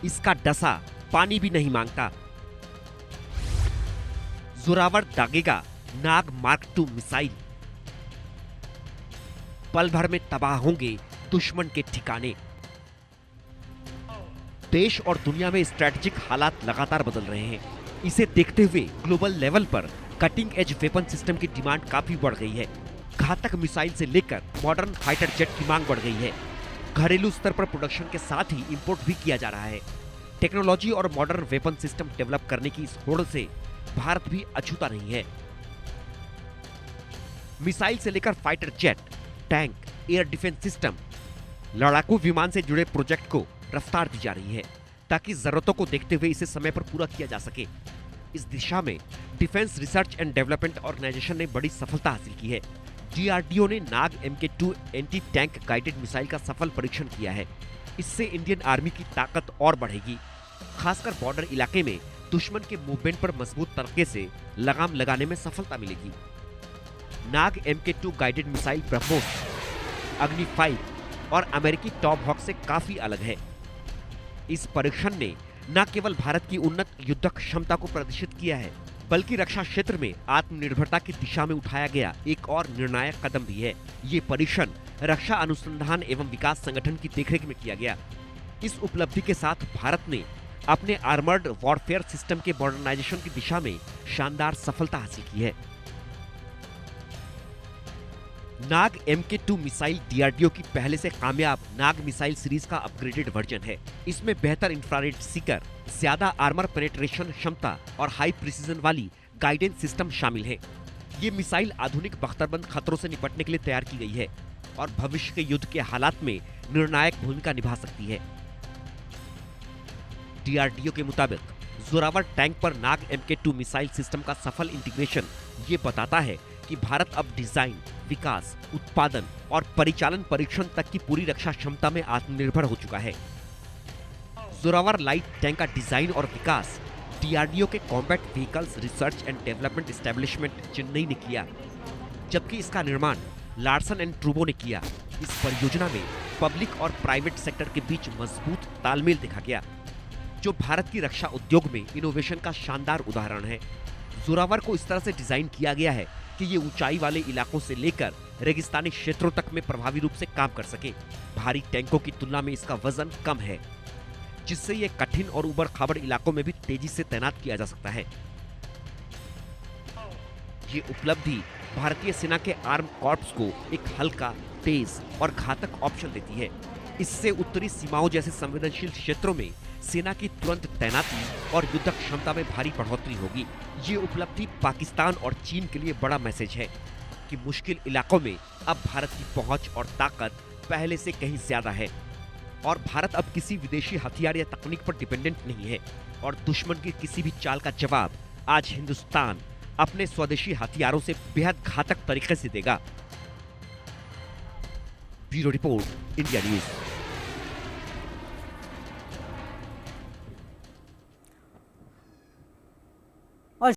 इसका डसा पानी भी नहीं मांगता। जोरावर दागेगा नाग मार्क 2 मिसाइल। पल भर में तबाह होंगे दुश्मन के ठिकाने। देश और दुनिया में स्ट्रेटेजिक हालात लगातार बदल रहे हैं। इसे देखते हुए ग्लोबल लेवल पर कटिंग एज वेपन सिस्टम की डिमांड काफी बढ़ गई है। घातक मिसाइल से लेकर मॉडर्न फाइटर जेट की मांग बढ़ गई है। घरेलू स्तर पर प्रोडक्शन के साथ ही इंपोर्ट भी किया जा रहा है। टेक्नोलॉजी और मॉडर्न वेपन सिस्टम डेवलप करने की इस होड़ से भारत भी अछूता नहीं है। मिसाइल से लेकर fighter jet, tank, air defence system, लड़ाकू विमान से जुड़े प्रोजेक्ट को रफ्तार दी जा रही है ताकि जरूरतों को देखते हुए इसे समय पर पूरा किया जा सके। इस दिशा में defence research and development organisation ने बड़ी सफलता हासिल की है। डीआरडीओ ने Nag MK2 anti tank guided missile का सफल परीक्षण किया है। इससे इंडियन आर्मी की ताकत और बढ़ेगी। खासकर बॉर्डर इलाके में दुश्मन के मूवमेंट पर मजबूत तरीके से लगाम लगाने में सफलता मिलेगी। नाग MK2 गाइडेड मिसाइल ब्रह्मोस, अग्नि 5 और अमेरिकी टॉप हॉक से काफी अलग है। इस परीक्षण ने न केवल भारत की उन्नत युद्ध क्षमता को प्रदर्शित किया है, बल्कि रक्षा क्षेत्र में आत्मनिर्भरता की दिशा में उठाया गया एक और निर्णायक कदम भी है। ये परीक्षण रक्षा अनुसंधान एवं विकास संगठन की देखरेख में किया गया। इस उपलब्धि के साथ भारत ने अपने आर्मर्ड वॉरफेयर सिस्टम के मॉडर्नाइजेशन की दिशा में शानदार सफलता हासिल की है। नाग MK2 मिसाइल डीआरडीओ की पहले से कामयाब नाग मिसाइल सीरीज का अपग्रेडेड वर्जन है। इसमें बेहतर इंफ्रारेड सीकर, ज्यादा आर्मर पेनिट्रेशन क्षमता और हाई प्रिसीजन वाली गाइडेंस सिस्टम शामिल है। ये मिसाइल आधुनिक बख्तरबंद खतरों से निपटने के लिए तैयार की गई है और भविष्य के युद्ध के हालात में निर्णायक भूमिका निभा सकती है। डीआरडीओ के मुताबिक जोरावर टैंक पर नाग MK2 मिसाइल सिस्टम का सफल इंटीग्रेशन ये बताता है कि भारत अब डिजाइन, विकास, उत्पादन और परिचालन परीक्षण तक की पूरी रक्षा क्षमता में आत्मनिर्भर हो चुका है। जोरावर लाइट टैंक का डिजाइन और विकास डीआरडीओ के combat vehicles research and development establishment Chennai ने किया, जबकि इसका निर्माण लार्सन एंड ट्रूबो ने किया। इस परियोजना में पब्लिक और प्राइवेट सेक्टर के बीच मजबूत तालमेल देखा गया, जो भारत की रक्षा उद्योग में इनोवेशन का शानदार उदाहरण है। जोरावर को इस तरह से डिजाइन किया गया है कि ये ऊंचाई वाले इलाकों से लेकर रेगिस्तानी क्षेत्रों तक में प्रभावी रूप से काम कर सके। भारी टैंकों की तुलना में इसका वजन कम है, जिससे ये कठिन और उबड़ खाबड़ इलाकों में भी तेजी से तैनात किया जा सकता है। ये उपलब्धि भारतीय सेना के आर्म कॉर्प्स को एक हल्का, तेज और घातक ऑप्शन देती है। इससे उत्तरी सीमाओं जैसे संवेदनशील क्षेत्रों में सेना की तुरंत तैनाती और युद्ध क्षमता में भारी बढ़ोतरी होगी। ये उपलब्धि पाकिस्तान और चीन के लिए बड़ा मैसेज है कि मुश्किल इलाकों में अब भारत की पहुंच और ताकत पहले से कहीं ज्यादा है और भारत अब किसी विदेशी हथियार या तकनीक पर डिपेंडेंट नहीं है और दुश्मन की किसी भी चाल का जवाब आज हिंदुस्तान अपने स्वदेशी हथियारों से बेहद घातक तरीके से देगा। Bureau report, India news.